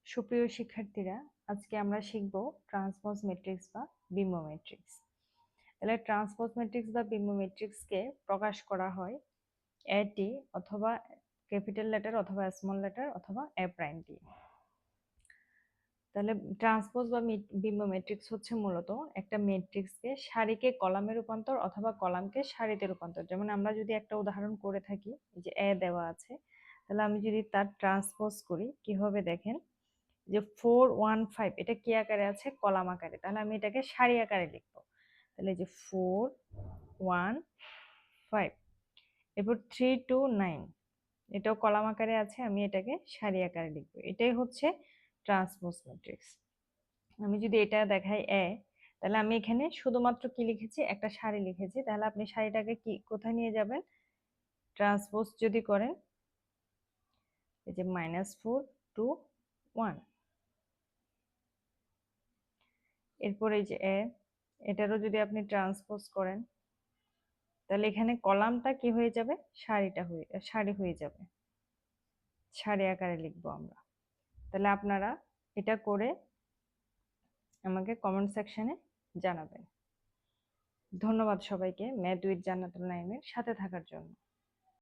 সুপ্রিয় শিক্ষার্থীরা, আজকে আমরা শিখব ট্রান্সপোজ ম্যাট্রিক্স বা বিম্ব ম্যাট্রিক্স। তাহলে ট্রান্সপোজ ম্যাট্রিক্স বা বিম্ব ম্যাট্রিক্সকে প্রকাশ করা হয় এটি অথবা ক্যাপিটাল লেটার অথবা স্মল লেটার অথবা এ প্রাইম দিয়ে। তাহলে ট্রান্সপোজ বা বিম্ব ম্যাট্রিক্স হচ্ছে মূলত একটা ম্যাট্রিক্সকে সারিকে কলামে রূপান্তর অথবা কলামকে সারিতে রূপান্তর। যেমন আমরা যদি একটা উদাহরণ করে থাকি, যে এ দেওয়া আছে, তাহলে আমি যদি তার ট্রান্সপোজ করি কি হবে দেখেন, যে 415 এটা কি আকারে আছে, কলাম আকারে, তাহলে আমি এটাকে সারি আকারে লিখবো। তাহলে যে 415, এরপর 329 এটাও কলাম আকারে আছে, আমি এটাকে সারি আকারে লিখবো। এটাই হচ্ছে ট্রান্সপোজ ম্যাট্রিক্স। আমি যদি এটা দেখাই তাহলে আমি এখানে শুধুমাত্র কি লিখেছি, একটা সারি লিখেছি। তাহলে আপনি সারিটাকে কি কোথায় নিয়ে যাবেন, ট্রান্সপোজ যদি করেন, এই যে -421, এরপর এই যে এটারও যদি আপনি ট্রান্সপোজ করেন, তাহলে এখানে কলামটা কি হয়ে যাবে, সারি হয়ে যাবে, সারি আকারে লিখবো আমরা। তাহলে আপনারা এটা করে আমাকে কমেন্ট সেকশনে জানাবেন। ধন্যবাদ সবাইকে ম্যাথ উইথ জান্নাতুল নাইমের সাথে থাকার জন্য।